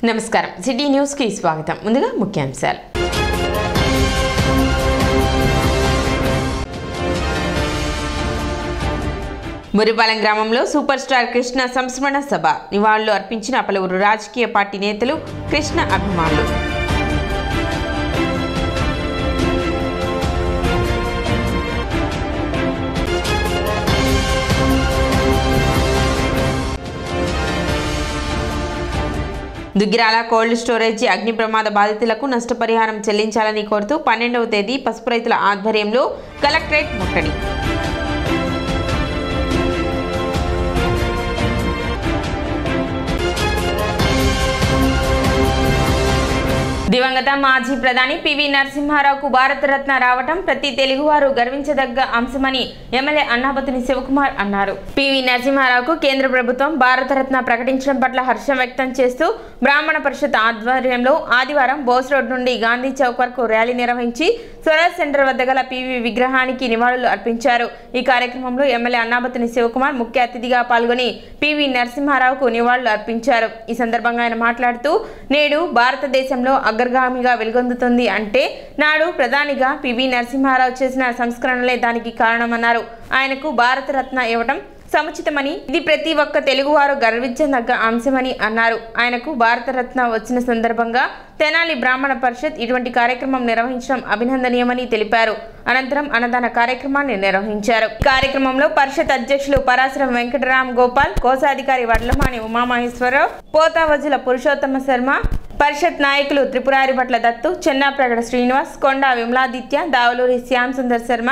నమస్కారం city news కి స్వాగతం. ముందుగా ముఖ్యాంశాలు. మురిపాలెం గ్రామంలో సూపర్ స్టార్ కృష్ణ సంస్మరణ సభ నివాళులు అర్పించిన పలువురు రాజకీయ పార్టీ నేతలు, కృష్ణ అభిమానులు. దుగ్గిరాల కోల్డ్ స్టోరేజీ అగ్ని ప్రమాద బాధితులకు నష్టపరిహారం చెల్లించాలని కోరుతూ 12వ తేదీ పసుపు రైతుల ఆధ్వర్యంలో కలెక్టరేట్ ముట్టడి. దివంగత మాజీ ప్రధాని పివి నరసింహారావుకు భారతరత్న రావటం ప్రతి తెలుగువారు గర్వించదగ్గ అంశమని ఎమ్మెల్యే అన్నాబత్తుని శివకుమార్ అన్నారు. పివి నరసింహారావుకు కేంద్ర ప్రభుత్వం భారతరత్న ప్రకటించడం పట్ల హర్షం వ్యక్తం చేస్తూ బ్రాహ్మణ పరిషత్ ఆధ్వర్యంలో ఆదివారం బోస్ రోడ్ నుండి గాంధీ చౌక్ వరకు ర్యాలీ నిర్వహించి స్వరాజ్ సెంటర్ వద్ద గల పివి విగ్రహానికి నివాళులు అర్పించారు. ఈ కార్యక్రమంలో ఎమ్మెల్యే అన్నాబత్తుని శివకుమార్ ముఖ్య అతిథిగా పాల్గొని పివి నరసింహారావుకు నివాళులు అర్పించారు. ఈ సందర్భంగా ఆయన మాట్లాడుతూ, నేడు భారతదేశంలో అగ్రగామిగా వెలుగొందుతుంది అంటే నాడు ప్రధానిగా పివి నరసింహారావు చేసిన సంస్కరణలే దానికి కారణమన్నారు. ఆయనకు భారతరత్న ఇవ్వడం సముచితమని, ఇది ప్రతి ఒక్క తెలుగువారు గర్వించదగ్గ అంశమని అన్నారు. ఆయనకు భారతరత్న వచ్చిన సందర్భంగా తెనాలి బ్రాహ్మణ పరిషత్ ఇటువంటి కార్యక్రమం నిర్వహించడం అభినందనీయమని తెలిపారు. అనంతరం అన్నదాన కార్యక్రమాన్ని నిర్వహించారు. కార్యక్రమంలో పరిషత్ అధ్యక్షులు పరాశరం వెంకటరామ్ గోపాల్, కోశాధికారి వడ్లమాని ఉమామహేశ్వరరావు, పోతావజుల పురుషోత్తమ శర్మ, పరిషత్ నాయకులు త్రిపురారిభట్ల దత్తు, చెన్నాప్రగడ శ్రీనివాస్, కొండా విమలాదిత్య, దావలూరి శ్యామ్ సుందర్ శర్మ,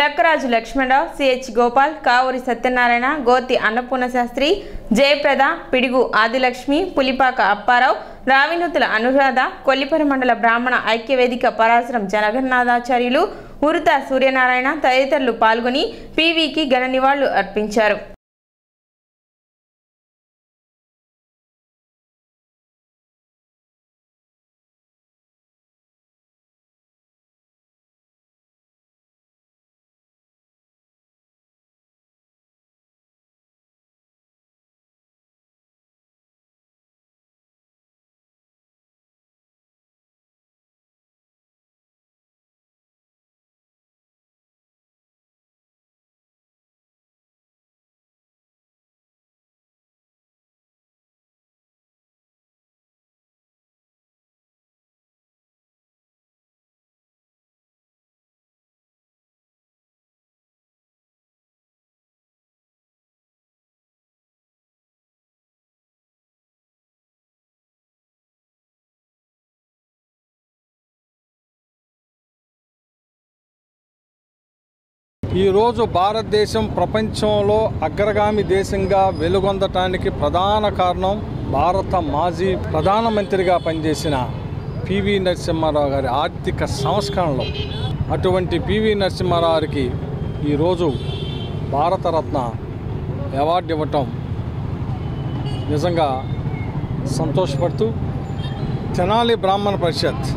లక్కరాజు లక్ష్మణరావు, సిహెచ్ గోపాల్, కావూరి సత్యనారాయణ, గోతి అన్నపూర్ణ శాస్త్రి, జయప్రద, పిడుగు ఆదిలక్ష్మి, పులిపాక అప్పారావు, రావినూతుల అనురాధ, కొల్లిపరి మండల బ్రాహ్మణ ఐక్యవేదిక పరాశరం జగన్నాథాచార్యులు, ఉరుత సూర్యనారాయణ తదితరులు పాల్గొని పివికి ఘన నివాళులు అర్పించారు. ఈరోజు భారతదేశం ప్రపంచంలో అగ్రగామి దేశంగా వెలుగొందటానికి ప్రధాన కారణం భారత మాజీ ప్రధానమంత్రిగా పనిచేసిన పివి నరసింహారావు గారి ఆర్థిక సంస్కరణలు. అటువంటి పివి నరసింహారావు గారికి ఈరోజు భారతరత్న అవార్డు ఇవ్వటం నిజంగా సంతోషపడుతూ, తెనాలి బ్రాహ్మణ పరిషత్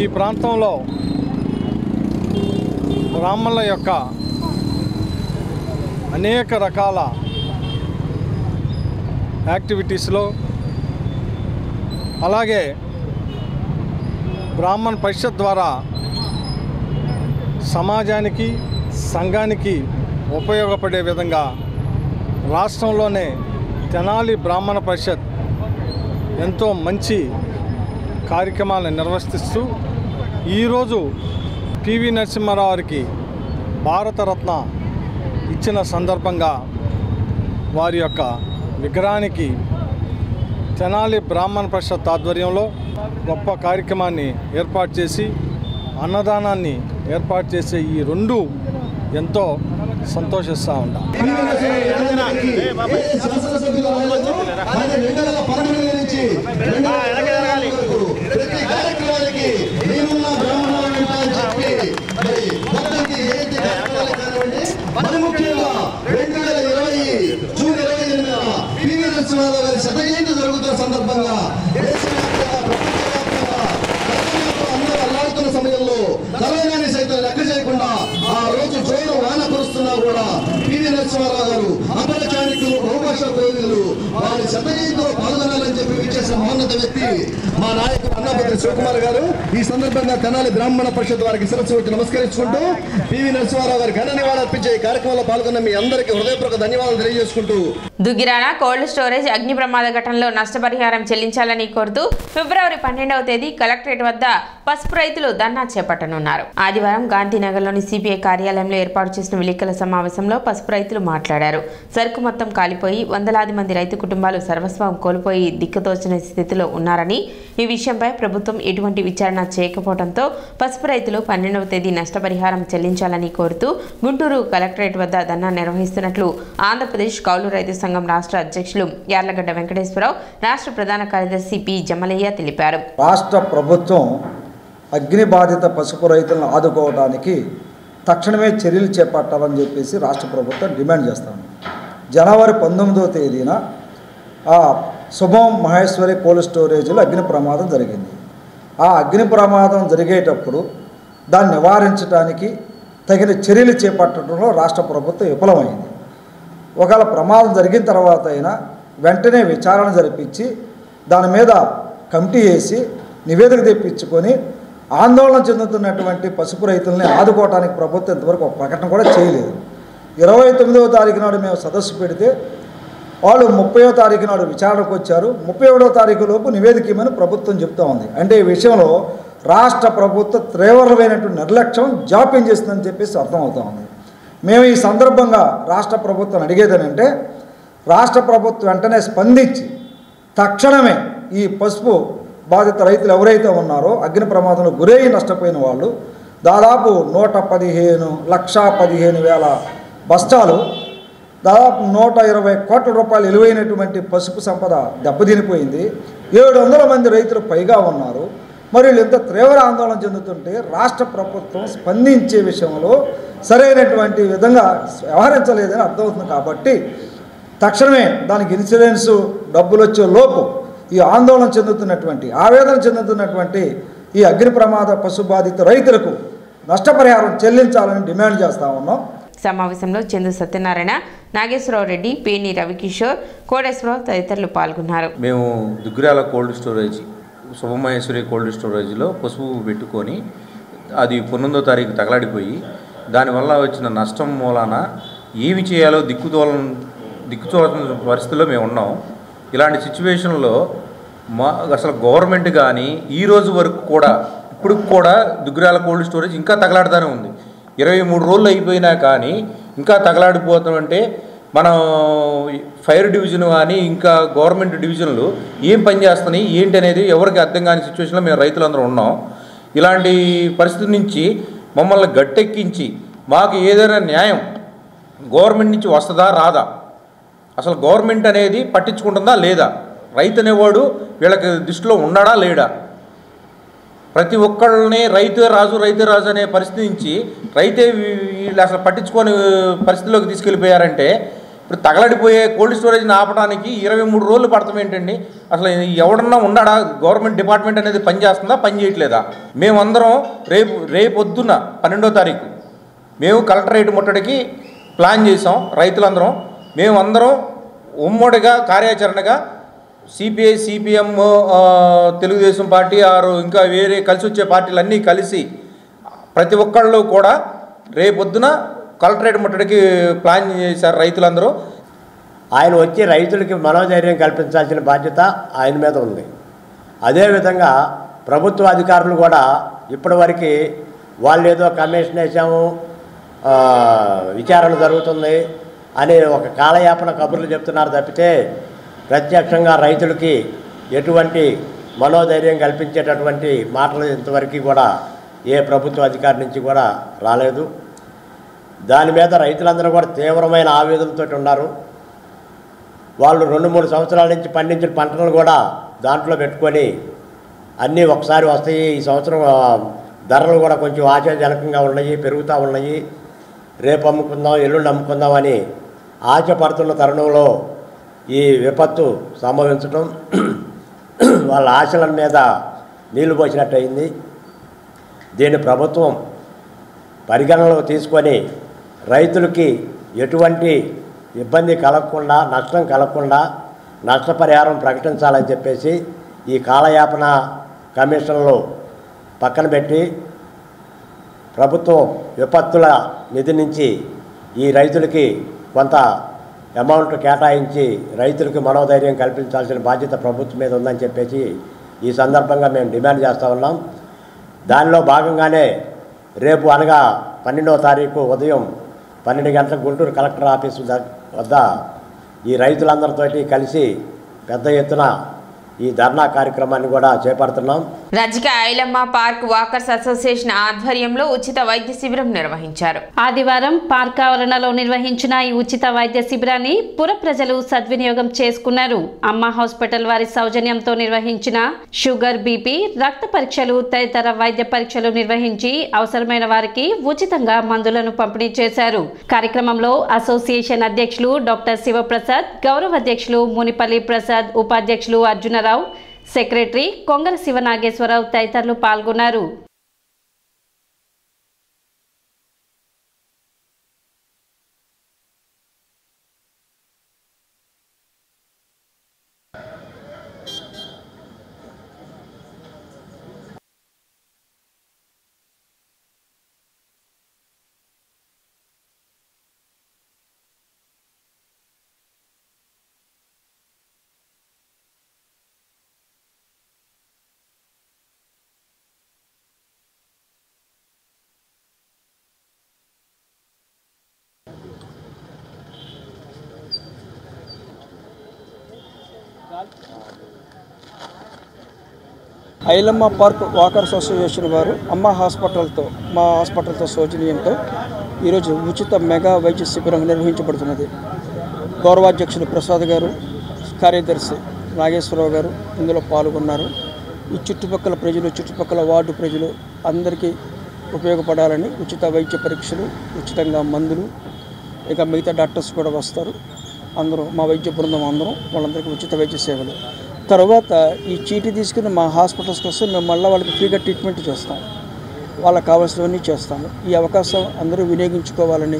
ఈ ప్రాంతంలో బ్రాహ్మణుల యొక్క అనేక రకాల యాక్టివిటీస్లో, అలాగే బ్రాహ్మణ పరిషత్ ద్వారా సమాజానికి, సంఘానికి ఉపయోగపడే విధంగా రాష్ట్రంలోనే తెనాలి బ్రాహ్మణ పరిషత్ ఎంతో మంచి కార్యక్రమాలను నిర్వర్తిస్తూ ఈరోజు పివి నరసింహారావు గారికి భారతరత్న ఇచ్చిన సందర్భంగా వారి యొక్క విగ్రహానికి తెనాలి బ్రాహ్మణ పరిషత్ ఆధ్వర్యంలో గొప్ప కార్యక్రమాన్ని ఏర్పాటు చేసి అన్నదానాన్ని ఏర్పాటు చేసే ఈ రెండు ఎంతో సంతోషిస్తూ ఉంటాం. శతజయంతి జరుగుతున్న సందర్భంగా అల్లాడుతున్న సమయంలో కరోనాని సైతం లెక్క చేయకుండా ఆ రోజు జోరు వాన కురుస్తున్నా కూడా పివి నరసింహారావు గారు అమర చాణిక్యులు బహుభాషా కోవిదులు వారి శతజయంతిలో పాల్గొనాలని వ్యక్తి మా నాయకుడు అన్నాపతి శివకుమార్ గారు. ఈ సందర్భంగా తెనాలి బ్రాహ్మణ పరిషత్ వారికి శిరస్సు వచ్చి నమస్కరించుకుంటూ పివి నరసింహారావు గారికి ఘన నివాళులు అర్పించే ఈ కార్యక్రమంలో పాల్గొన్న మీ అందరికీ హృదయపూర్వక ధన్యవాదాలు తెలియజేసుకుంటూ దుగ్గిరాల కోల్డ్ స్టోరేజ్ అగ్ని ప్రమాద ఘటనలో నష్టపరిహారం చెల్లించాలని కోరుతూ ఫిబ్రవరి 12వ తేదీ కలెక్టరేట్ వద్ద పసుపు రైతులు ధర్నా చేపట్టనున్నారు. ఆదివారం గాంధీనగర్లోని సిపిఐ కార్యాలయంలో ఏర్పాటు చేసిన విలేకరుల సమావేశంలో పసుపు రైతులు మాట్లాడారు. సరుకు మొత్తం కాలిపోయి వందలాది మంది రైతు కుటుంబాలు సర్వస్వం కోల్పోయి దిక్కుతోచని స్థితిలో ఉన్నారని, ఈ విషయంపై ప్రభుత్వం ఎటువంటి విచారణ చేయకపోవడంతో పసుపు రైతులు 12వ తేదీ నష్టపరిహారం చెల్లించాలని కోరుతూ గుంటూరు కలెక్టరేట్ వద్ద ధర్నా నిర్వహిస్తున్నట్లు ఆంధ్రప్రదేశ్ కౌలు రైతు సంఘం రాష్ట్ర అధ్యక్షులు యార్లగడ్డ వెంకటేశ్వరరావు, రాష్ట్ర ప్రధాన కార్యదర్శి పి జమలయ్య తెలిపారు. రాష్ట్ర ప్రభుత్వం అగ్ని బాధిత పసుపు రైతులను ఆదుకోవడానికి తక్షణమే చర్యలు చేపట్టాలని చెప్పేసి రాష్ట్ర ప్రభుత్వం డిమాండ్ చేస్తాము. జనవరి 19వ తేదీన శుభం మహేశ్వరి కోల్డ్ స్టోరేజ్లో అగ్ని ప్రమాదం జరిగింది. ఆ అగ్ని ప్రమాదం జరిగేటప్పుడు దాన్ని నివారించడానికి తగిన చర్యలు చేపట్టడంలో రాష్ట్ర ప్రభుత్వం విఫలమైంది. ఒకవేళ ప్రమాదం జరిగిన తర్వాత అయినా వెంటనే విచారణ జరిపించి దాని మీద కమిటీ వేసి నివేదిక తెప్పించుకొని ఆందోళన చెందుతున్నటువంటి పసుపు రైతుల్ని ఆదుకోవడానికి ప్రభుత్వం ఇంతవరకు ఒక ప్రకటన కూడా చేయలేదు. 29వ తారీఖు నాడు మేము సదస్సు పెడితే వాళ్ళు 30వ తారీఖు నాడు విచారణకు వచ్చారు. 31వ తారీఖు లోపు నివేదిక ఇవ్వమని ప్రభుత్వం చెప్తా ఉంది. అంటే ఈ విషయంలో రాష్ట్ర ప్రభుత్వం తీవ్రమైనటువంటి నిర్లక్ష్యం జాప్యం చేస్తుందని చెప్పేసి అర్థమవుతా ఉంది. మేము ఈ సందర్భంగా రాష్ట్ర ప్రభుత్వం అడిగేదేనంటే రాష్ట్ర ప్రభుత్వం వెంటనే స్పందించి తక్షణమే ఈ పసుపు బాధిత రైతులు ఎవరైతే ఉన్నారో అగ్ని ప్రమాదంలో గురై నష్టపోయిన వాళ్ళు దాదాపు 115,15,000 బస్తాలు, దాదాపు 120 కోట్ల రూపాయలు విలువైనటువంటి పసుపు సంపద దెబ్బతినిపోయింది. 700 మంది రైతులు పైగా ఉన్నారు. మరి వీళ్ళు ఎంత తీవ్ర ఆందోళన చెందుతుంటే రాష్ట్ర ప్రభుత్వం స్పందించే విషయంలో సరైనటువంటి విధంగా వ్యవహరించలేదని అర్థమవుతుంది. కాబట్టి తక్షణమే దానికి ఇన్సూరెన్సు డబ్బులు వచ్చే లోపు ఈ ఆందోళన చెందుతున్నటువంటి ఆవేదన చెందుతున్నటువంటి ఈ అగ్ని ప్రమాద పశు బాధిత రైతులకు నష్టపరిహారం చెల్లించాలని డిమాండ్ చేస్తూ ఉన్నాం. సమావేశంలో చందు సత్యనారాయణ, నాగేశ్వరరావు రెడ్డి, పేని రవికిషోర్, కోటేశ్వరరావు తదితరులు పాల్గొన్నారు. మేము దుగ్గిరాల కోల్డ్ స్టోరేజ్ శుభమహేశ్వరి కోల్డ్ స్టోరేజ్లో పసుపు పెట్టుకొని అది 19వ తారీఖు తగలాడిపోయి దానివల్ల వచ్చిన నష్టం మూలాన ఏమి చేయాలో దిక్కుతోలని పరిస్థితుల్లో మేము ఉన్నాం. ఇలాంటి సిచ్యువేషన్లో అసలు గవర్నమెంట్ కానీ ఈ రోజు వరకు కూడా ఇప్పుడు కూడా దుగ్గిరాల కోల్డ్ స్టోరేజ్ ఇంకా తగలాడుతూనే ఉంది. 23 రోజులు అయిపోయినా కానీ ఇంకా తగలాడిపోతామంటే మనం ఫైర్ డివిజన్ కానీ ఇంకా గవర్నమెంట్ డివిజన్లు ఏం పనిచేస్తున్నాయి ఏంటి అనేది ఎవరికి అర్థం కాని సిచ్యువేషన్లో మేము రైతులందరూ ఉన్నాం. ఇలాంటి పరిస్థితి నుంచి మమ్మల్ని గట్టెక్కించి మాకు ఏదైనా న్యాయం గవర్నమెంట్ నుంచి వస్తుందా రాదా, అసలు గవర్నమెంట్ అనేది పట్టించుకుంటుందా లేదా, రైతు అనేవాడు వీళ్ళకి దృష్టిలో ఉన్నాడా లేడా, ప్రతి ఒక్కళ్ళని రైతే రాజు అనే పరిస్థితి నుంచి రైతే వీళ్ళు అసలు పట్టించుకొని పరిస్థితిలోకి తీసుకెళ్ళిపోయారంటే ఇప్పుడు తగలడిపోయే కోల్డ్ స్టోరేజ్ని ఆపడానికి 23 రోజులు పడతాం ఏంటండి. అసలు ఎవడన్నా ఉన్నాడా, గవర్నమెంట్ డిపార్ట్మెంట్ అనేది పనిచేస్తుందా పని చేయట్లేదా. మేమందరం రేపొద్దున 12వ తారీఖు మేము కలెక్టరేట్ ముట్టడికి ప్లాన్ చేసాం. రైతులందరం మేమందరం ఉమ్మడిగా కార్యాచరణగా సిపిఐ, సిపిఎం, తెలుగుదేశం పార్టీ ఇంకా వేరే కలిసి వచ్చే పార్టీలన్నీ కలిసి ప్రతి ఒక్కళ్ళు కూడా రేపొద్దున కలెక్టరేట్ ముట్టడికి ప్లాన్ చేశారు రైతులందరూ. ఆయన వచ్చి రైతులకి మనోధైర్యం కల్పించాల్సిన బాధ్యత ఆయన మీద ఉంది. అదేవిధంగా ప్రభుత్వ అధికారులు కూడా ఇప్పటివరకు వాళ్ళు ఏదో కమిషన్ వేసాము, విచారణ జరుగుతుంది అని ఒక కాలయాపన కబుర్లు చెప్తున్నారు తప్పితే ప్రత్యక్షంగా రైతులకి ఎటువంటి మనోధైర్యం కల్పించేటటువంటి మాటలు ఇంతవరకు కూడా ఏ ప్రభుత్వ అధికారి నుంచి కూడా రాలేదు. దాని మీద రైతులందరూ కూడా తీవ్రమైన ఆవేదనతో ఉన్నారు. వాళ్ళు 2-3 సంవత్సరాల నుంచి పండించిన పంటలను కూడా దాంట్లో పెట్టుకొని అన్నీ ఒకసారి వస్తాయి, ఈ సంవత్సరం ధరలు కూడా కొంచెం ఆశాజనకంగా ఉన్నాయి, పెరుగుతూ ఉన్నాయి, రేపు అమ్ముకుందాం ఎల్లుండి అమ్ముకుందాం అని ఆశపడుతున్న తరుణంలో ఈ విపత్తు సంభవించడం వాళ్ళ ఆశల మీద నీళ్లు పోసినట్టు అయింది. దీన్ని ప్రభుత్వం పరిగణనలో తీసుకొని రైతులకి ఎటువంటి ఇబ్బంది కలగకుండా, నష్టం కలగకుండా నష్టపరిహారం ప్రకటించాలని చెప్పేసి ఈ కాలయాపన కమిషన్లు పక్కన పెట్టి ప్రభుత్వం విపత్తుల నిధి నుంచి ఈ రైతులకి కొంత అమౌంట్ కేటాయించి రైతులకు మనోధైర్యం కల్పించాల్సిన బాధ్యత ప్రభుత్వం మీద ఉందని చెప్పేసి ఈ సందర్భంగా మేము డిమాండ్ చేస్తూ ఉన్నాం. దానిలో భాగంగానే రేపు అనగా 12వ తారీఖు ఉదయం 12 గంటలకు గుంటూరు కలెక్టర్ ఆఫీసు వద్ద ఈ రైతులందరితోటి కలిసి పెద్ద ఎత్తున ఈ ధర్నా కార్యక్రమాన్ని కూడా చేపడుతున్నాం. రజిక ఐలమ్మ పార్క్ వాకర్స్ అసోసియేషన్ ఆధ్వర్యంలో ఉచిత వైద్య శిబిరం నిర్వహించారు. ఆదివారం పార్క్ ఆవరణలో నిర్వహించిన ఈ ఉచిత వైద్య శిబిరాన్ని పుర ప్రజలు సద్వినియోగం చేసుకున్నారు. అమ్మ హాస్పిటల్ వారి సౌజన్యంతో నిర్వహించిన షుగర్, బీపీ, రక్త పరీక్షలు తదితర వైద్య పరీక్షలు నిర్వహించి అవసరమైన వారికి ఉచితంగా మందులను పంపిణీ చేశారు. కార్యక్రమంలో అసోసియేషన్ అధ్యక్షులు డాక్టర్ శివప్రసాద్, గౌరవ అధ్యక్షులు మునిపల్లి ప్రసాద్, ఉపాధ్యక్షులు అర్జునరావు, సెక్రటరీ కొంగర శివనాగేశ్వరరావు తదితరులు పాల్గొన్నారు. ఐలమ్మ పార్క్ వాకర్స్ అసోసియేషన్ వారు అమ్మ హాస్పిటల్తో మా హాస్పిటల్తో సౌజన్యంతో ఈరోజు ఉచిత మెగా వైద్య శిబిరం నిర్వహించబడుతున్నది. గౌరవాధ్యక్షులు ప్రసాద్ గారు, కార్యదర్శి నాగేశ్వరరావు గారు ఇందులో పాల్గొన్నారు. ఈ చుట్టుపక్కల ప్రజలు, చుట్టుపక్కల వార్డు ప్రజలు అందరికీ ఉపయోగపడాలని ఉచిత వైద్య పరీక్షలు, ఉచితంగా మందులు, ఇక మిగతా డాక్టర్స్ కూడా వస్తారు. అందరూ మా వైద్య బృందం అందరం వాళ్ళందరికీ ఉచిత వైద్య సేవలు. తర్వాత ఈ చీటీ తీసుకుని మా హాస్పిటల్స్కి వస్తే మేము మళ్ళీ వాళ్ళకి ఫ్రీగా ట్రీట్మెంట్ చేస్తాం, వాళ్ళకి కావాల్సినవన్నీ చేస్తాము. ఈ అవకాశం అందరూ వినియోగించుకోవాలని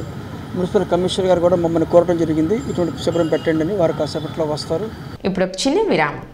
మున్సిపల్ కమిషనర్ గారు కూడా మమ్మల్ని కోరడం జరిగింది. ఇటువంటి శిబిరం పెట్టండి అని. వారు కాసేపట్లో వస్తారు. ఇప్పుడు చిన్న విరామం.